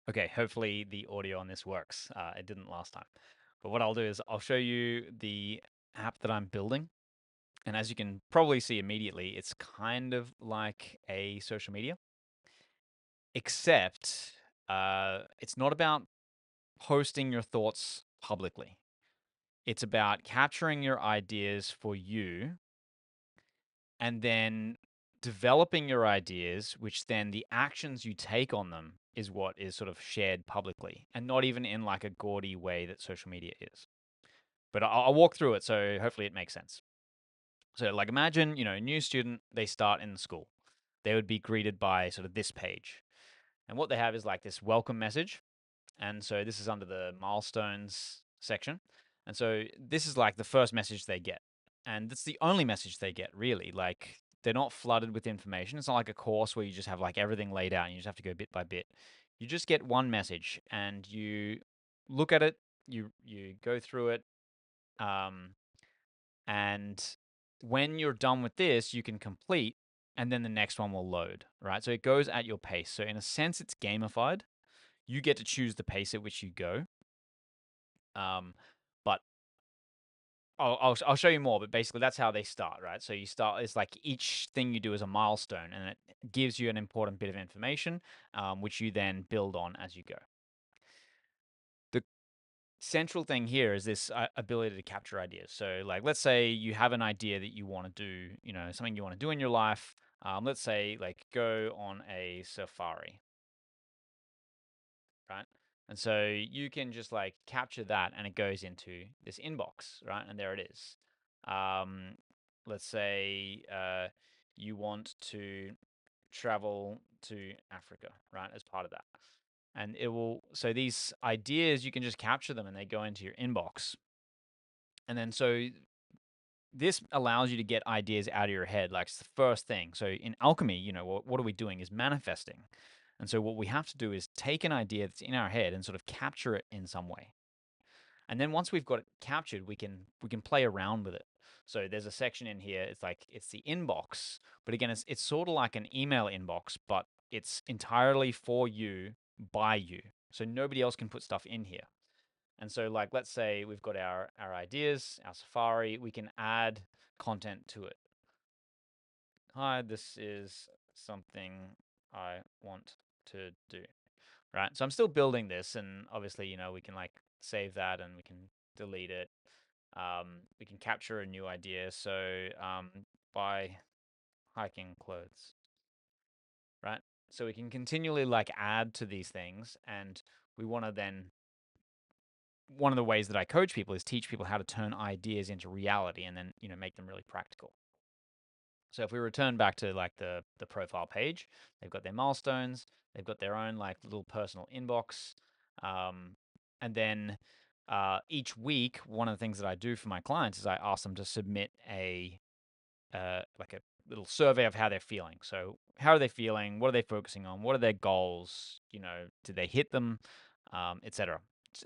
Okay, hopefully the audio on this works. It didn't last time. But what I'll do is I'll show you the app that I'm building. And as you can probably see immediately, it's kind of like a social media, except it's not about posting your thoughts publicly. It's about capturing your ideas for you and then developing your ideas, which then the actions you take on them is what is sort of shared publicly and not even in like a gaudy way that social media is. But I'll walk through it so hopefully it makes sense. So, like, imagine, a new student, they start in school. They would be greeted by sort of this page. And what they have is like this welcome message. And so this is under the milestones section. And so this is like the first message they get. And that's the only message they get, really. Like, they're not flooded with information. It's not like a course where you just have like everything laid out and you just have to go bit by bit. You just get one message and you look at it, you go through it, um, and when you're done with this, you can complete, and then the next one will load, right? So it goes at your pace. So in a sense, it's gamified. You get to choose the pace at which you go. Um, but I'll show you more. But basically, that's how they start, right? So you start. It's like each thing you do is a milestone, and it gives you an important bit of information, which you then build on as you go. The central thing here is this ability to capture ideas. So, like, let's say you have an idea that you want to do, something you want to do in your life. Let's say, like, go on a safari, right? And so you can just like capture that and it goes into this inbox, right? And there it is. Um, let's say you want to travel to Africa, right? As part of that. And it will, so these ideas, you can just capture them and they go into your inbox. And then so this allows you to get ideas out of your head. Like it's the first thing. So in alchemy, what are we doing is manifesting. And so what we have to do is take an idea that's in our head and sort of capture it in some way. And then once we've got it captured, we can play around with it. So there's a section in here. It's like it's the inbox, but again, it's sort of like an email inbox, but it's entirely for you by you. So nobody else can put stuff in here. And so, like, let's say we've got our ideas, our Safari, we can add content to it. Hi, this is something I want to do. Right. So I'm still building this, and obviously, we can like save that and we can delete it. We can capture a new idea. So buy hiking clothes, right? So we can continually like add to these things, and we want to then one of the ways that I coach people is teach people how to turn ideas into reality and then, make them really practical. So if we return back to like the profile page, they've got their milestones, they've got their own like little personal inbox. And then each week, one of the things that I do for my clients is I ask them to submit like a little survey of how they're feeling. So how are they feeling? What are they focusing on? What are their goals? Did they hit them? Etc.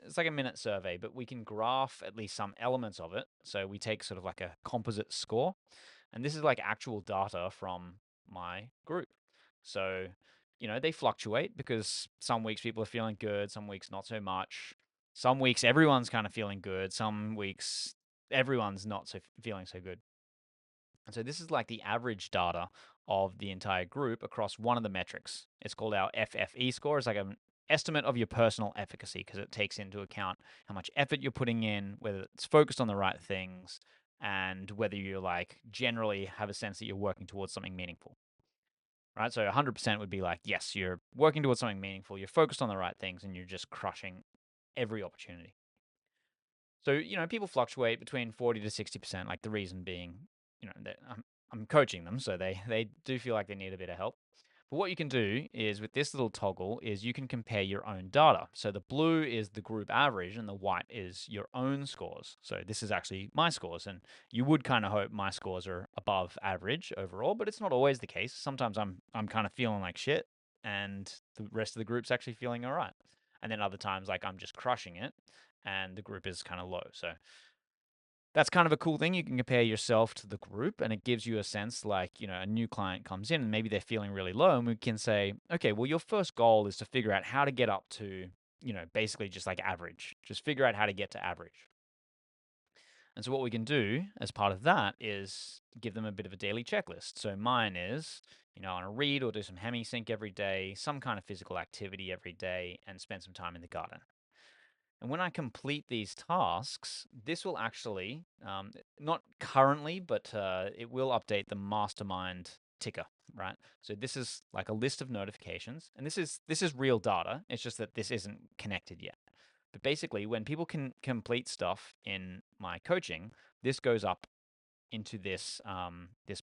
It's like a minute survey, but we can graph at least some elements of it. So we take sort of like a composite score, and this is like actual data from my group. So, they fluctuate because some weeks people are feeling good, some weeks not so much. Some weeks everyone's kind of feeling good, some weeks everyone's not so feeling so good. And so this is like the average data of the entire group across one of the metrics. It's called our FFE score. It's like an estimate of your personal efficacy because it takes into account how much effort you're putting in, whether it's focused on the right things, and whether you like generally have a sense that you're working towards something meaningful. Right? So 100% would be like, yes, you're working towards something meaningful, you're focused on the right things, and you're just crushing every opportunity. So, people fluctuate between 40 to 60%, like the reason being, that I'm coaching them, so they do feel like they need a bit of help. But what you can do is with this little toggle is you can compare your own data. So the blue is the group average and the white is your own scores. So this is actually my scores, and you would kind of hope my scores are above average overall, but it's not always the case. Sometimes I'm kind of feeling like shit and the rest of the group's actually feeling all right. And then other times like I'm just crushing it and the group is kind of low. So that's kind of a cool thing. You can compare yourself to the group, and it gives you a sense like, a new client comes in and maybe they're feeling really low, and we can say, okay, well, your first goal is to figure out how to get up to, basically just like average. Just figure out how to get to average. And so what we can do as part of that is give them a bit of a daily checklist. So mine is, I want to read or do some hemi sync every day, some kind of physical activity every day, and spend some time in the garden. And when I complete these tasks, this will actually, not currently, but it will update the mastermind ticker, right? So this is like a list of notifications, and this is real data. It's just that this isn't connected yet. But basically, when people can complete stuff in my coaching, this goes up into this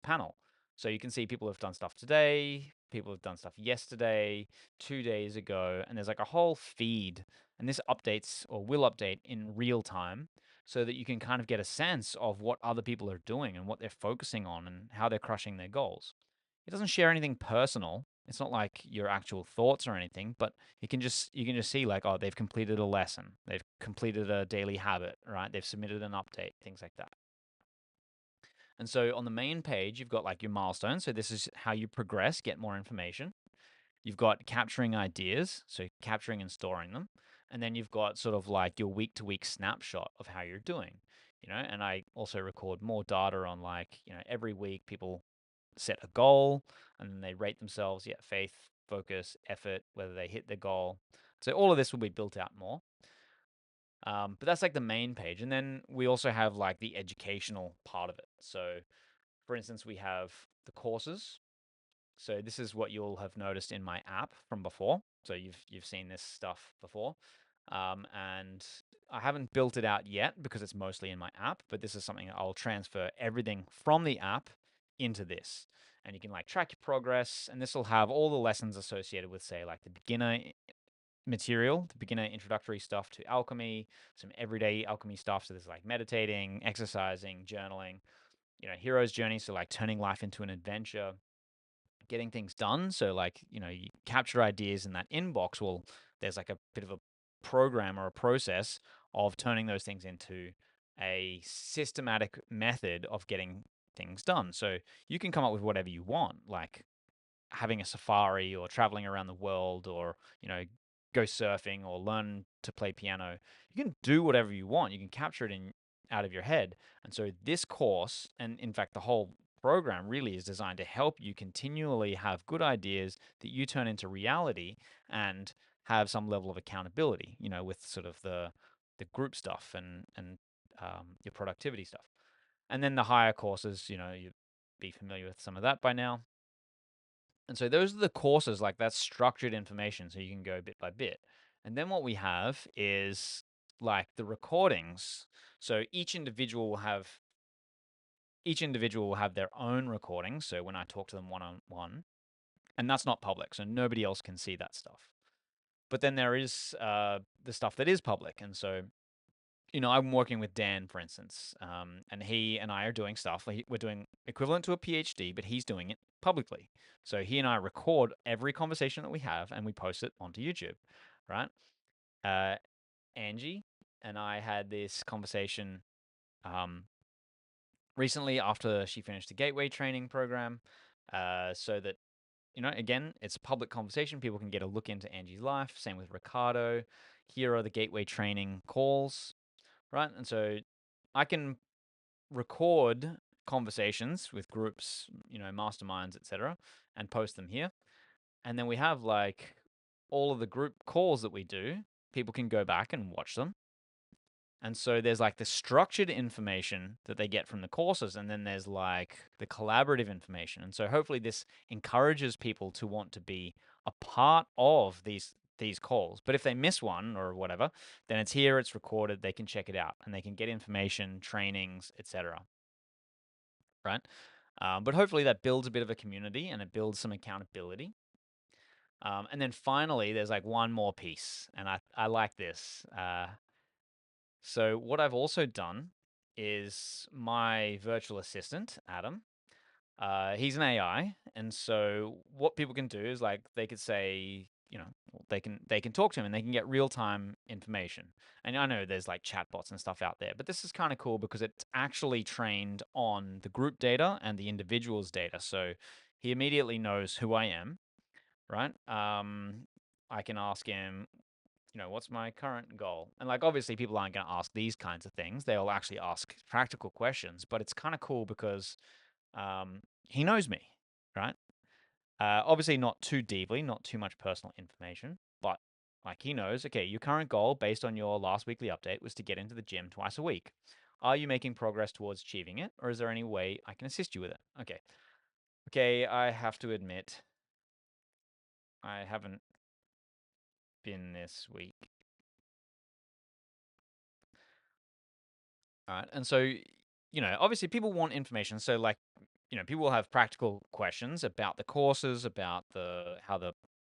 panel. So you can see people have done stuff today, people have done stuff yesterday, 2 days ago, and there's like a whole feed. And this updates or will update in real time so that you can kind of get a sense of what other people are doing and what they're focusing on and how they're crushing their goals. It doesn't share anything personal. It's not like your actual thoughts or anything, but you can just see like, oh, they've completed a lesson, they've completed a daily habit, right? They've submitted an update, things like that. And so on the main page, you've got like your milestones. So this is how you progress, get more information. You've got capturing ideas, so capturing and storing them. And then you've got sort of like your week to week snapshot of how you're doing, and I also record more data on like, every week people set a goal and then they rate themselves, yeah, faith, focus, effort, whether they hit the goal. So all of this will be built out more. But that's like the main page. And then we also have like the educational part of it. So for instance, we have the courses. So this is what you'll have noticed in my app from before. So you've seen this stuff before. And I haven't built it out yet because it's mostly in my app, but this is something I'll transfer everything from the app into this. And you can like track your progress, and this will have all the lessons associated with, say, like the beginner material, the beginner introductory stuff to alchemy, some everyday alchemy stuff. So there's like meditating, exercising, journaling, hero's journey. So like turning life into an adventure, getting things done. So like, you capture ideas in that inbox. Well, there's like a bit of a program or a process of turning those things into a systematic method of getting things done. So you can come up with whatever you want, like having a safari or traveling around the world, or go surfing or learn to play piano. You can do whatever you want. You can capture it in out of your head. And so this course, and in fact the whole program, really is designed to help you continually have good ideas that you turn into reality and have some level of accountability, with sort of the group stuff and your productivity stuff. And then the higher courses, you'd be familiar with some of that by now. And so those are the courses, like that's structured information, so you can go bit by bit. And then what we have is like the recordings. So each individual will have their own recording. So when I talk to them one on one, and that's not public, so nobody else can see that stuff. But then there is the stuff that is public, and so I'm working with Dan, for instance, and he and I are doing stuff. We're doing equivalent to a PhD, but he's doing it publicly. So he and I record every conversation that we have, and we post it onto YouTube, right? Uh, Angie and I had this conversation um, recently after she finished the Gateway training program, so that again, it's a public conversation. People can get a look into Angie's life. Same with Ricardo. Here are the Gateway training calls, right? And so I can record conversations with groups, masterminds, etc., and post them here. And then we have like all of the group calls that we do. People can go back and watch them. And so there's like the structured information that they get from the courses, and then there's like the collaborative information. And so hopefully this encourages people to want to be a part of these calls. But if they miss one or whatever, then it's here, it's recorded, they can check it out and they can get information, trainings, etc. Right? But hopefully that builds a bit of a community and it builds some accountability. And then finally, there's like one more piece, and I like this. So what I've also done is my virtual assistant, Adam. He's an AI, and so what people can do is like they could say, they can talk to him and they can get real time information. And I know there's like chatbots and stuff out there, but this is kind of cool because it's actually trained on the group data and the individual's data. So he immediately knows who I am, right? I can ask him, what's my current goal? And like obviously people aren't going to ask these kinds of things. They'll actually ask practical questions, but it's kind of cool because he knows me, right? Obviously, not too deeply, not too much personal information, but like he knows, okay, your current goal based on your last weekly update was to get into the gym twice a week. Are you making progress towards achieving it, or is there any way I can assist you with it? Okay. Okay, I have to admit, I haven't been this week. All right. And so, obviously people want information. So like, people will have practical questions about the courses, about the how the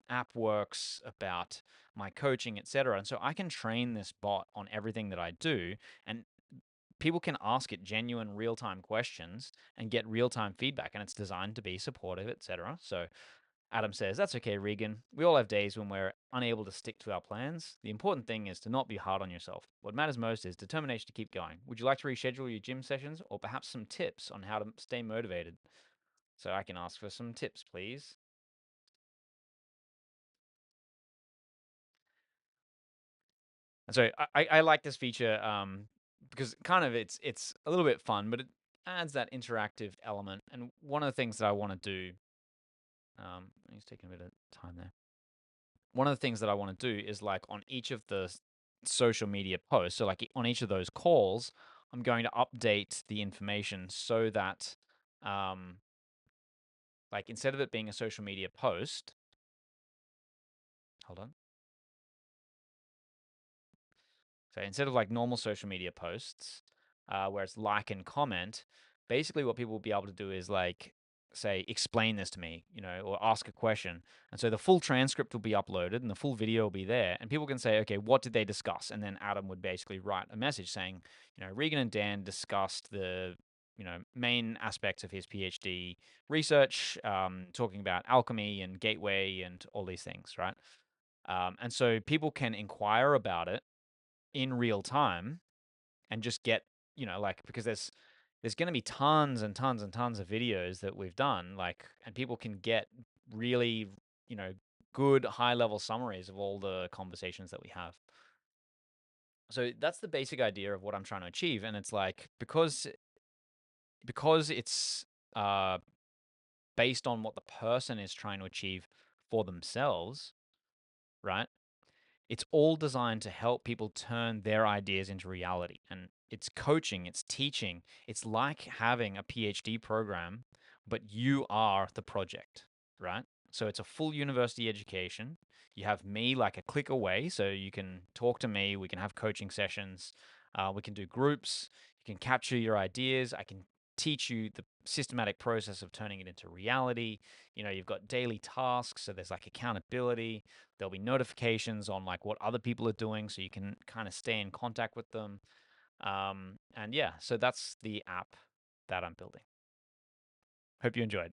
app works, about my coaching, etc. And so I can train this bot on everything that I do, and people can ask it genuine real-time questions and get real-time feedback, and it's designed to be supportive, etc. So Adam says, "That's okay, Regan. We all have days when we're unable to stick to our plans. The important thing is to not be hard on yourself. What matters most is determination to keep going. Would you like to reschedule your gym sessions or perhaps some tips on how to stay motivated?" So I can ask for some tips, please. And so I like this feature because kind of it's a little bit fun, but it adds that interactive element. And one of the things that I want to do, he's taking a bit of time there. One of the things that I want to do is like on each of the social media posts, so like on each of those calls, I'm going to update the information so that, um, like instead of it being a social media post, hold on. So instead of like normal social media posts, where it's like and comment, basically what people will be able to do is like say, explain this to me, or ask a question. And so the full transcript will be uploaded and the full video will be there. And people can say, okay, what did they discuss? And then Adam would basically write a message saying, Regan and Dan discussed the main aspects of his PhD research, talking about alchemy and gateway and all these things, right? And so people can inquire about it in real time and just get, like because there's going to be tons and tons and tons of videos that we've done, like, and people can get really, you know, good high level summaries of all the conversations that we have. So that's the basic idea of what I'm trying to achieve, and it's like because it's uh based on what the person is trying to achieve for themselves, right? It's all designed to help people turn their ideas into reality. And it's coaching, it's teaching. It's like having a PhD program, but you are the project, right? So it's a full university education. You have me like a click away, so you can talk to me. We can have coaching sessions. We can do groups. You can capture your ideas. I can teach you the systematic process of turning it into reality. You've got daily tasks, so there's like accountability. There'll be notifications on like what other people are doing, so you can kind of stay in contact with them. And yeah, so that's the app that I'm building. Hope you enjoyed.